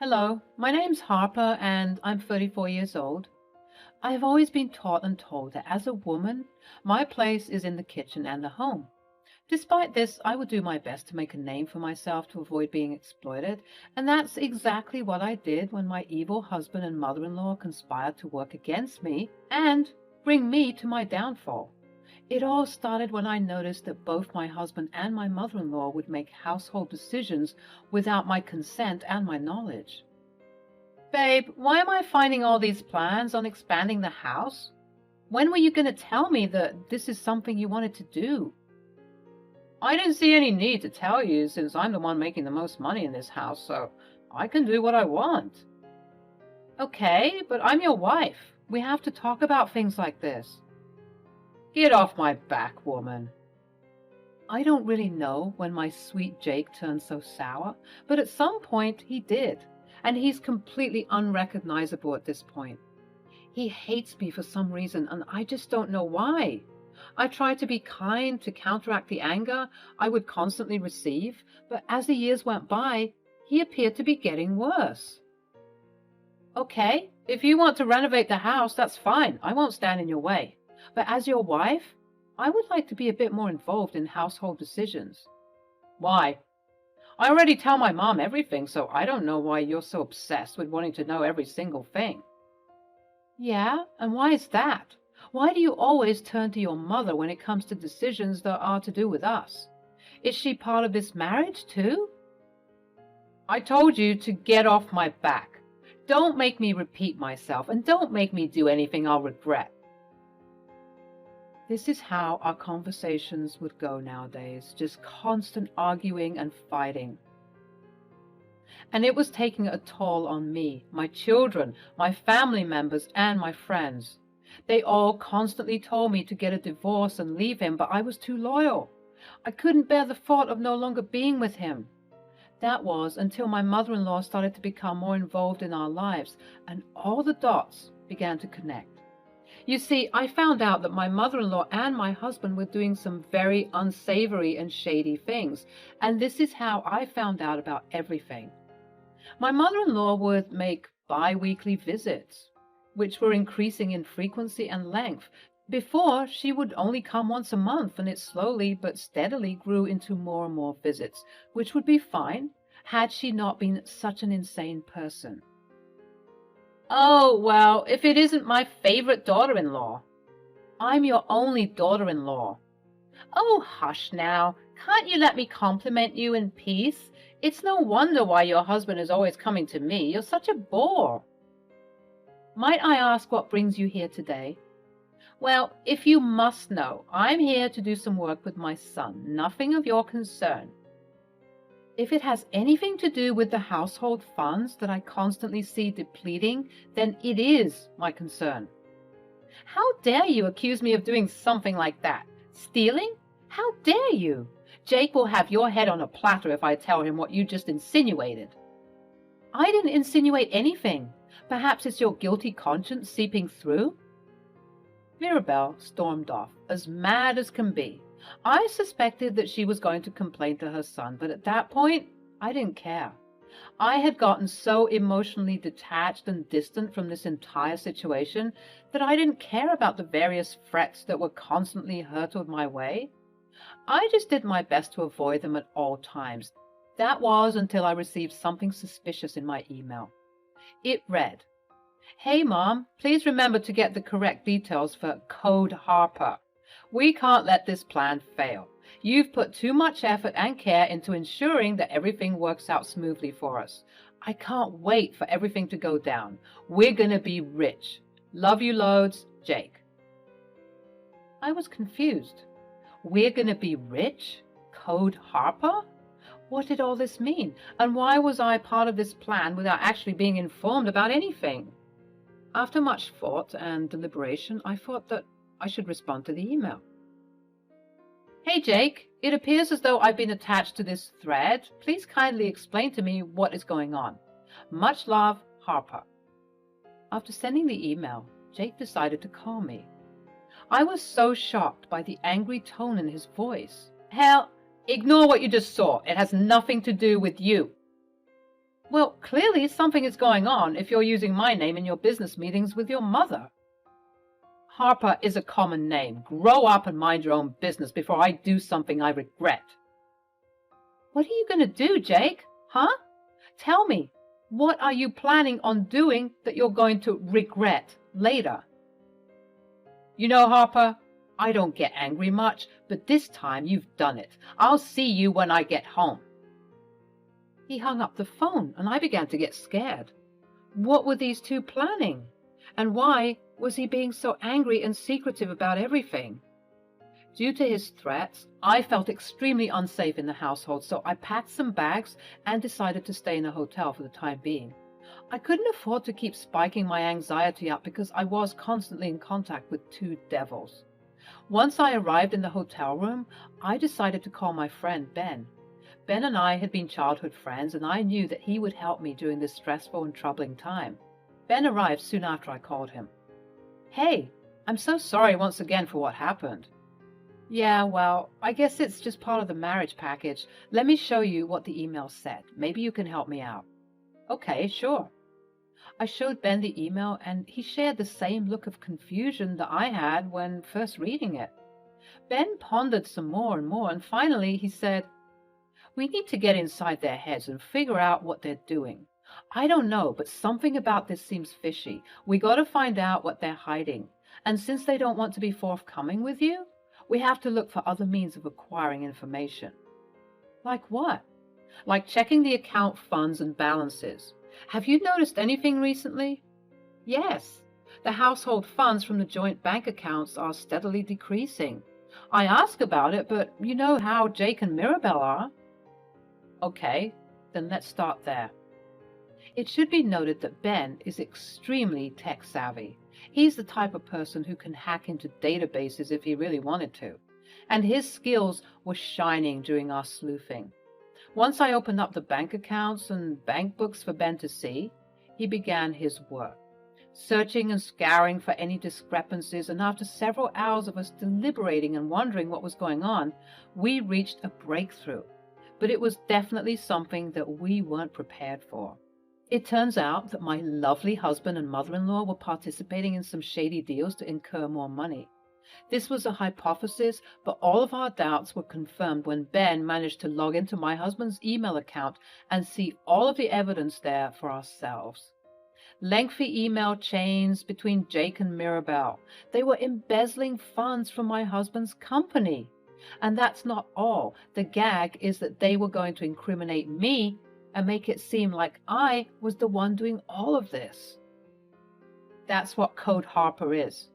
Hello, my name's Harper and I'm 34 years old. I have always been taught and told that as a woman, my place is in the kitchen and the home. Despite this, I would do my best to make a name for myself to avoid being exploited, and that's exactly what I did when my evil husband and mother-in-law conspired to work against me and bring me to my downfall. It all started when I noticed that both my husband and my mother-in-law would make household decisions without my consent and my knowledge. Babe, why am I finding all these plans on expanding the house? When were you going to tell me that this is something you wanted to do? I didn't see any need to tell you since I'm the one making the most money in this house, so I can do what I want. Okay, but I'm your wife. We have to talk about things like this. Get off my back, woman. I don't really know when my sweet Jake turned so sour, but at some point he did, and he's completely unrecognizable at this point. He hates me for some reason, and I just don't know why. I tried to be kind to counteract the anger I would constantly receive, but as the years went by, he appeared to be getting worse. Okay, if you want to renovate the house, that's fine. I won't stand in your way. But as your wife, I would like to be a bit more involved in household decisions. Why? I already tell my mom everything, so I don't know why you're so obsessed with wanting to know every single thing. Yeah, and why is that? Why do you always turn to your mother when it comes to decisions that are to do with us? Is she part of this marriage too? I told you to get off my back. Don't make me repeat myself, and don't make me do anything I'll regret. This is how our conversations would go nowadays, just constant arguing and fighting. And it was taking a toll on me, my children, my family members, and my friends. They all constantly told me to get a divorce and leave him, but I was too loyal. I couldn't bear the thought of no longer being with him. That was until my mother-in-law started to become more involved in our lives, and all the dots began to connect. You see, I found out that my mother-in-law and my husband were doing some very unsavory and shady things, and this is how I found out about everything. My mother-in-law would make bi-weekly visits, which were increasing in frequency and length. Before, she would only come once a month, and it slowly but steadily grew into more and more visits, which would be fine had she not been such an insane person. Oh, well, if it isn't my favorite daughter-in-law. I'm your only daughter-in-law. Oh, hush now. Can't you let me compliment you in peace? It's no wonder why your husband is always coming to me. You're such a bore. Might I ask what brings you here today? Well, if you must know, I'm here to do some work with my son. Nothing of your concern. If it has anything to do with the household funds that I constantly see depleting, then it is my concern. How dare you accuse me of doing something like that? Stealing? How dare you? Jake will have your head on a platter if I tell him what you just insinuated. I didn't insinuate anything. Perhaps it's your guilty conscience seeping through? Mirabelle stormed off, as mad as can be. I suspected that she was going to complain to her son, but at that point, I didn't care. I had gotten so emotionally detached and distant from this entire situation that I didn't care about the various threats that were constantly hurtled my way. I just did my best to avoid them at all times. That was until I received something suspicious in my email. It read, "Hey Mom, please remember to get the correct details for Code Harper. We can't let this plan fail. You've put too much effort and care into ensuring that everything works out smoothly for us. I can't wait for everything to go down. We're gonna be rich. Love you loads, Jake." I was confused. We're gonna be rich? Code Harper? What did all this mean? And why was I part of this plan without actually being informed about anything? After much thought and deliberation, I thought that I should respond to the email. "Hey Jake, it appears as though I've been attached to this thread. Please kindly explain to me what is going on. Much love, Harper." After sending the email, Jake decided to call me. I was so shocked by the angry tone in his voice. "Hell, ignore what you just saw. It has nothing to do with you." Well, clearly something is going on if you're using my name in your business meetings with your mother. Harper is a common name. Grow up and mind your own business before I do something I regret. What are you going to do, Jake? Huh? Tell me, what are you planning on doing that you're going to regret later? You know, Harper, I don't get angry much, but this time you've done it. I'll see you when I get home. He hung up the phone, and I began to get scared. What were these two planning? And why was he being so angry and secretive about everything? Due to his threats, I felt extremely unsafe in the household, so I packed some bags and decided to stay in a hotel for the time being. I couldn't afford to keep spiking my anxiety up because I was constantly in contact with two devils. Once I arrived in the hotel room, I decided to call my friend Ben. Ben and I had been childhood friends, and I knew that he would help me during this stressful and troubling time. Ben arrived soon after I called him. Hey, I'm so sorry once again for what happened. Yeah, well, I guess it's just part of the marriage package. Let me show you what the email said. Maybe you can help me out. Okay, sure. I showed Ben the email, and he shared the same look of confusion that I had when first reading it. Ben pondered some more and more, and finally he said, "We need to get inside their heads and figure out what they're doing. I don't know, but something about this seems fishy. We got to find out what they're hiding. And since they don't want to be forthcoming with you, we have to look for other means of acquiring information." Like what? Like checking the account funds and balances. Have you noticed anything recently? Yes. The household funds from the joint bank accounts are steadily decreasing. I ask about it, but you know how Jake and Mirabelle are. Okay, then let's start there. It should be noted that Ben is extremely tech-savvy. He's the type of person who can hack into databases if he really wanted to, and his skills were shining during our sleuthing. Once I opened up the bank accounts and bank books for Ben to see, he began his work, searching and scouring for any discrepancies, and after several hours of us deliberating and wondering what was going on, we reached a breakthrough. But it was definitely something that we weren't prepared for. It turns out that my lovely husband and mother-in-law were participating in some shady deals to incur more money. This was a hypothesis, but all of our doubts were confirmed when Ben managed to log into my husband's email account and see all of the evidence there for ourselves. Lengthy email chains between Jake and Mirabelle. They were embezzling funds from my husband's company. And that's not all. The gag is that they were going to incriminate me and make it seem like I was the one doing all of this. That's what Code Harper is.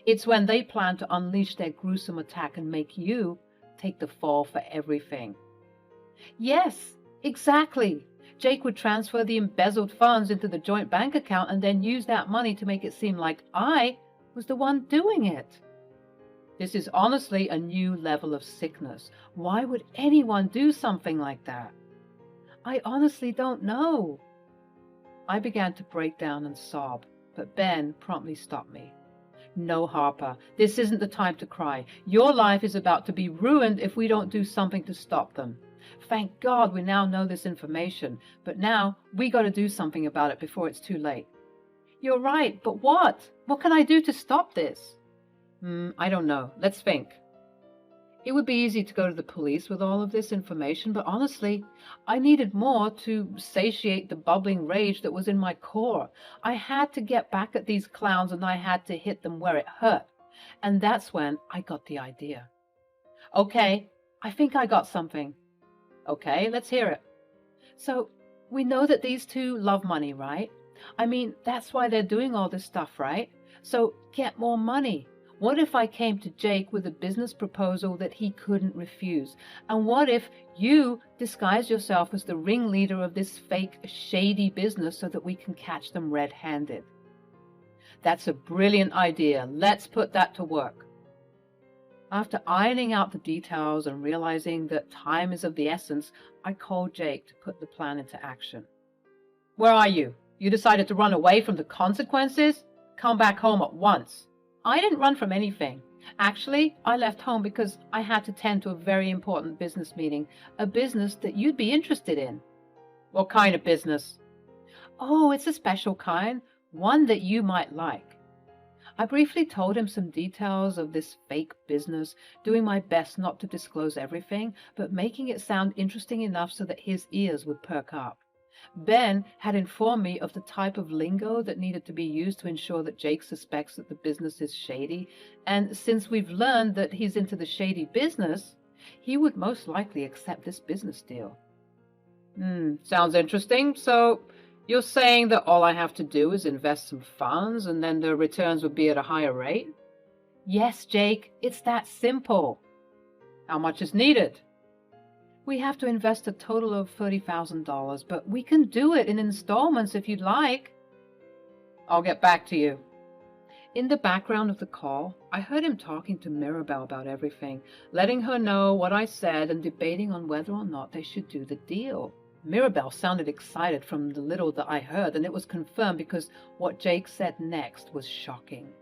It's when they plan to unleash their gruesome attack and make you take the fall for everything. Yes, exactly. Jake would transfer the embezzled funds into the joint bank account and then use that money to make it seem like I was the one doing it. This is honestly a new level of sickness. Why would anyone do something like that? I honestly don't know. I began to break down and sob, but Ben promptly stopped me. No, Harper, this isn't the time to cry. Your life is about to be ruined if we don't do something to stop them. Thank God we now know this information, but now we got to do something about it before it's too late. You're right, but what? What can I do to stop this? I don't know. Let's think. It would be easy to go to the police with all of this information, but honestly, I needed more to satiate the bubbling rage that was in my core. I had to get back at these clowns, and I had to hit them where it hurt. And that's when I got the idea. Okay, I think I got something. Okay, let's hear it. So, we know that these two love money, right? I mean, that's why they're doing all this stuff, right? So, get more money. What if I came to Jake with a business proposal that he couldn't refuse? And what if you disguise yourself as the ringleader of this fake, shady business so that we can catch them red-handed? That's a brilliant idea. Let's put that to work. After ironing out the details and realizing that time is of the essence, I called Jake to put the plan into action. Where are you? You decided to run away from the consequences? Come back home at once. I didn't run from anything. Actually, I left home because I had to tend to a very important business meeting, a business that you'd be interested in. What kind of business? Oh, it's a special kind, one that you might like. I briefly told him some details of this fake business, doing my best not to disclose everything, but making it sound interesting enough so that his ears would perk up. Ben had informed me of the type of lingo that needed to be used to ensure that Jake suspects that the business is shady, and since we've learned that he's into the shady business, he would most likely accept this business deal. Sounds interesting. So you're saying that all I have to do is invest some funds and then the returns would be at a higher rate? Yes, Jake, it's that simple. How much is needed? We have to invest a total of $30,000, but we can do it in installments if you'd like. I'll get back to you. In the background of the call, I heard him talking to Mirabelle about everything, letting her know what I said and debating on whether or not they should do the deal. Mirabelle sounded excited from the little that I heard, and it was confirmed because what Jake said next was shocking.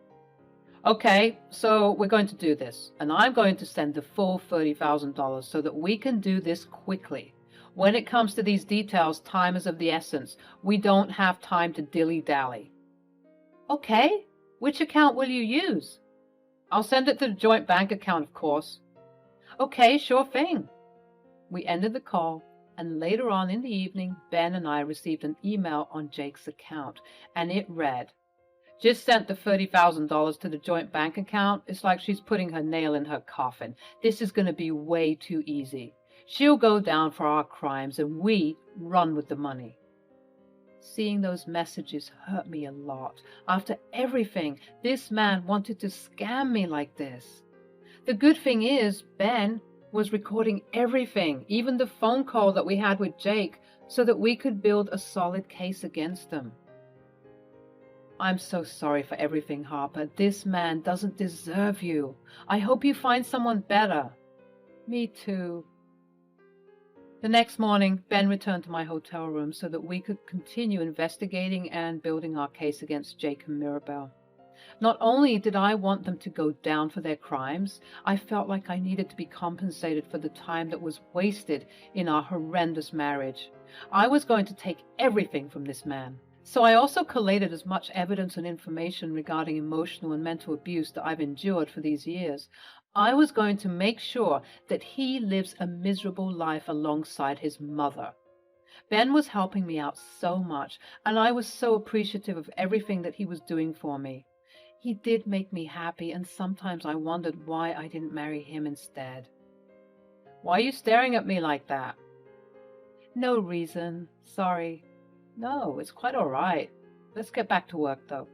Okay, so we're going to do this, and I'm going to send the full $30,000 so that we can do this quickly. When it comes to these details, time is of the essence. We don't have time to dilly-dally. Okay, which account will you use? I'll send it to the joint bank account, of course. Okay, sure thing. We ended the call, and later on in the evening, Ben and I received an email on Jake's account, and it read, "Just sent the $30,000 to the joint bank account. It's like she's putting her nail in her coffin. This is going to be way too easy. She'll go down for our crimes, and we run with the money." Seeing those messages hurt me a lot. After everything, this man wanted to scam me like this. The good thing is, Ben was recording everything, even the phone call that we had with Jake, so that we could build a solid case against them. I'm so sorry for everything, Harper. This man doesn't deserve you. I hope you find someone better. Me too. The next morning, Ben returned to my hotel room so that we could continue investigating and building our case against Jake and Mirabelle. Not only did I want them to go down for their crimes, I felt like I needed to be compensated for the time that was wasted in our horrendous marriage. I was going to take everything from this man. So I also collated as much evidence and information regarding emotional and mental abuse that I've endured for these years. I was going to make sure that he lives a miserable life alongside his mother. Ben was helping me out so much, and I was so appreciative of everything that he was doing for me. He did make me happy, and sometimes I wondered why I didn't marry him instead. Why are you staring at me like that? No reason. Sorry. No, it's quite all right. Let's get back to work, though.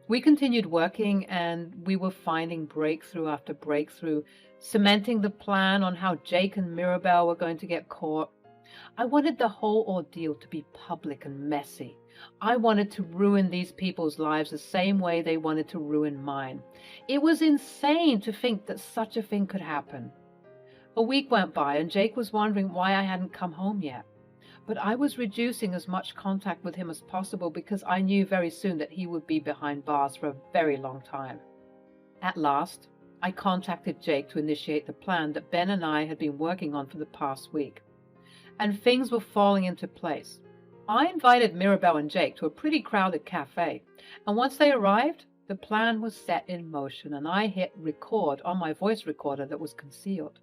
We continued working, and we were finding breakthrough after breakthrough, cementing the plan on how Jake and Mirabelle were going to get caught. I wanted the whole ordeal to be public and messy. I wanted to ruin these people's lives the same way they wanted to ruin mine. It was insane to think that such a thing could happen. A week went by, and Jake was wondering why I hadn't come home yet. But I was reducing as much contact with him as possible because I knew very soon that he would be behind bars for a very long time. At last, I contacted Jake to initiate the plan that Ben and I had been working on for the past week. And things were falling into place. I invited Mirabelle and Jake to a pretty crowded cafe, and once they arrived, the plan was set in motion, and I hit record on my voice recorder that was concealed.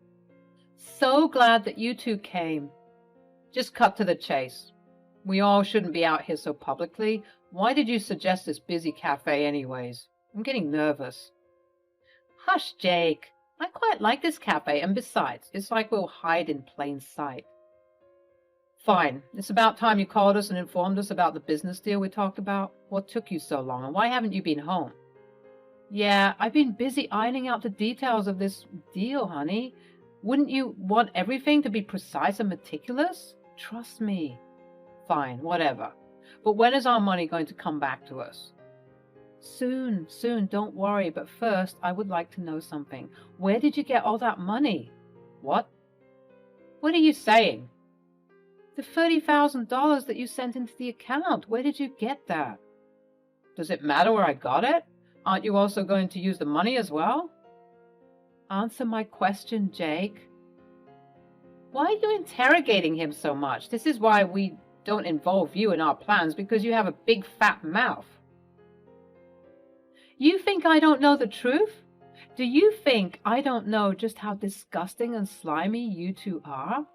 So glad that you two came. Just cut to the chase. We all shouldn't be out here so publicly. Why did you suggest this busy cafe anyways? I'm getting nervous. Hush, Jake. I quite like this cafe, and besides, it's like we'll hide in plain sight. Fine. It's about time you called us and informed us about the business deal we talked about. What took you so long, and why haven't you been home? Yeah, I've been busy ironing out the details of this deal, honey. Wouldn't you want everything to be precise and meticulous? Trust me. Fine, whatever. But when is our money going to come back to us? Soon, don't worry. But first, I would like to know something. Where did you get all that money? What? What are you saying? The $30,000 that you sent into the account. Where did you get that? Does it matter where I got it? Aren't you also going to use the money as well? Answer my question, Jake. Why are you interrogating him so much? This is why we don't involve you in our plans because you have a big fat mouth. You think I don't know the truth? Do you think I don't know just how disgusting and slimy you two are?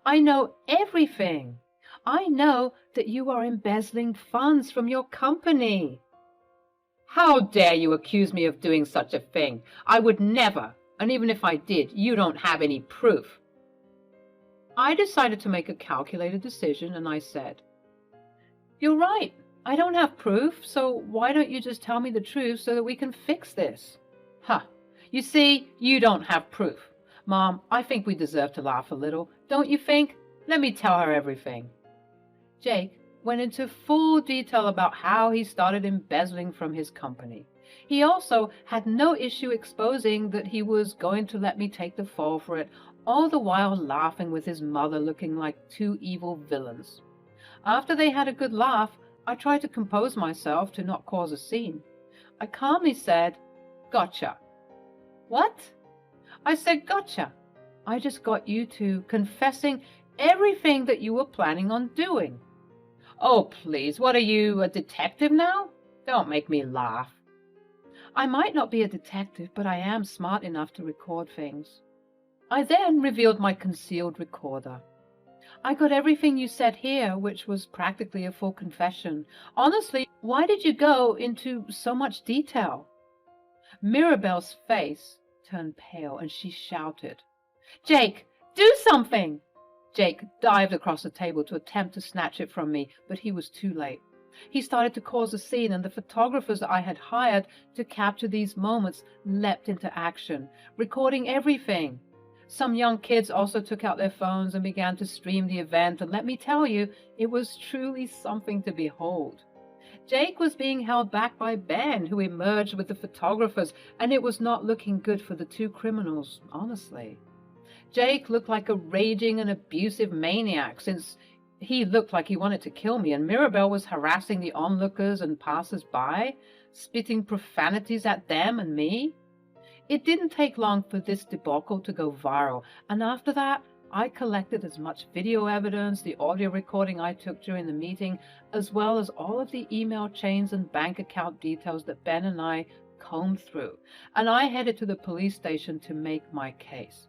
I know everything. I know that you are embezzling funds from your company. How dare you accuse me of doing such a thing? I would never, and even if I did, you don't have any proof. I decided to make a calculated decision, and I said, "You're right. I don't have proof, so why don't you just tell me the truth so that we can fix this?" Huh. You see, you don't have proof. Mom, I think we deserve to laugh a little, don't you think? Let me tell her everything. Jake went into full detail about how he started embezzling from his company. He also had no issue exposing that he was going to let me take the fall for it, all the while laughing with his mother looking like two evil villains. After they had a good laugh, I tried to compose myself to not cause a scene. I calmly said, "Gotcha." "What?" I said, "Gotcha. I just got you two confessing everything that you were planning on doing." "Oh, please, what are you, a detective now? Don't make me laugh." "I might not be a detective, but I am smart enough to record things." I then revealed my concealed recorder. "I got everything you said here, which was practically a full confession. Honestly, why did you go into so much detail?" Mirabelle's face turned pale and she shouted, "Jake, do something!" Jake dived across the table to attempt to snatch it from me, but he was too late. He started to cause a scene, and the photographers I had hired to capture these moments leapt into action, recording everything. Some young kids also took out their phones and began to stream the event, and let me tell you, it was truly something to behold. Jake was being held back by Ben, who emerged with the photographers, and it was not looking good for the two criminals, honestly. Jake looked like a raging and abusive maniac, since he looked like he wanted to kill me, and Mirabelle was harassing the onlookers and passers-by, spitting profanities at them and me. It didn't take long for this debacle to go viral, and after that, I collected as much video evidence, the audio recording I took during the meeting, as well as all of the email chains and bank account details that Ben and I combed through, and I headed to the police station to make my case.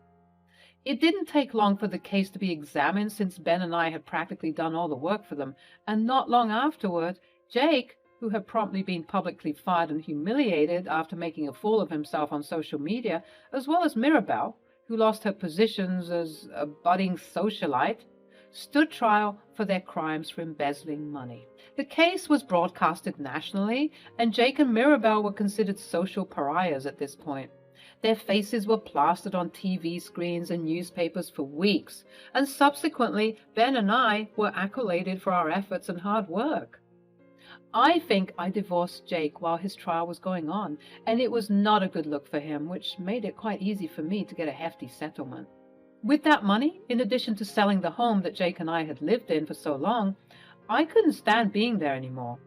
It didn't take long for the case to be examined, since Ben and I had practically done all the work for them, and not long afterward, Jake, who had promptly been publicly fired and humiliated after making a fool of himself on social media, as well as Mirabelle, who lost her positions as a budding socialite, stood trial for their crimes for embezzling money. The case was broadcasted nationally, and Jake and Mirabelle were considered social pariahs at this point. Their faces were plastered on TV screens and newspapers for weeks, and subsequently Ben and I were accoladed for our efforts and hard work. I think I divorced Jake while his trial was going on, and it was not a good look for him, which made it quite easy for me to get a hefty settlement. With that money, in addition to selling the home that Jake and I had lived in for so long, I couldn't stand being there anymore.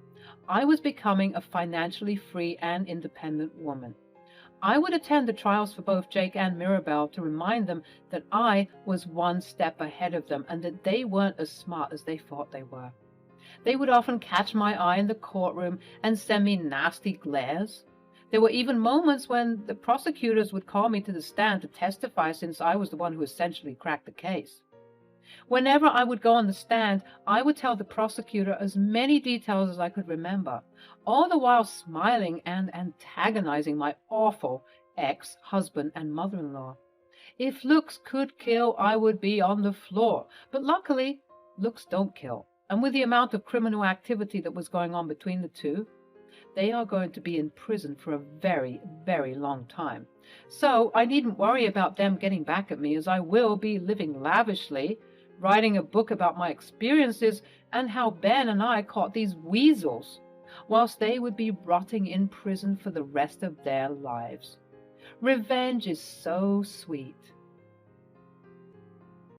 I was becoming a financially free and independent woman. I would attend the trials for both Jake and Mirabelle to remind them that I was one step ahead of them and that they weren't as smart as they thought they were. They would often catch my eye in the courtroom and send me nasty glares. There were even moments when the prosecutors would call me to the stand to testify, since I was the one who essentially cracked the case. Whenever I would go on the stand, I would tell the prosecutor as many details as I could remember, all the while smiling and antagonizing my awful ex-husband and mother-in-law. If looks could kill, I would be on the floor, but luckily, looks don't kill. And with the amount of criminal activity that was going on between the two, they are going to be in prison for a very, very long time. So I needn't worry about them getting back at me, as I will be living lavishly, writing a book about my experiences and how Ben and I caught these weasels, whilst they would be rotting in prison for the rest of their lives. Revenge is so sweet.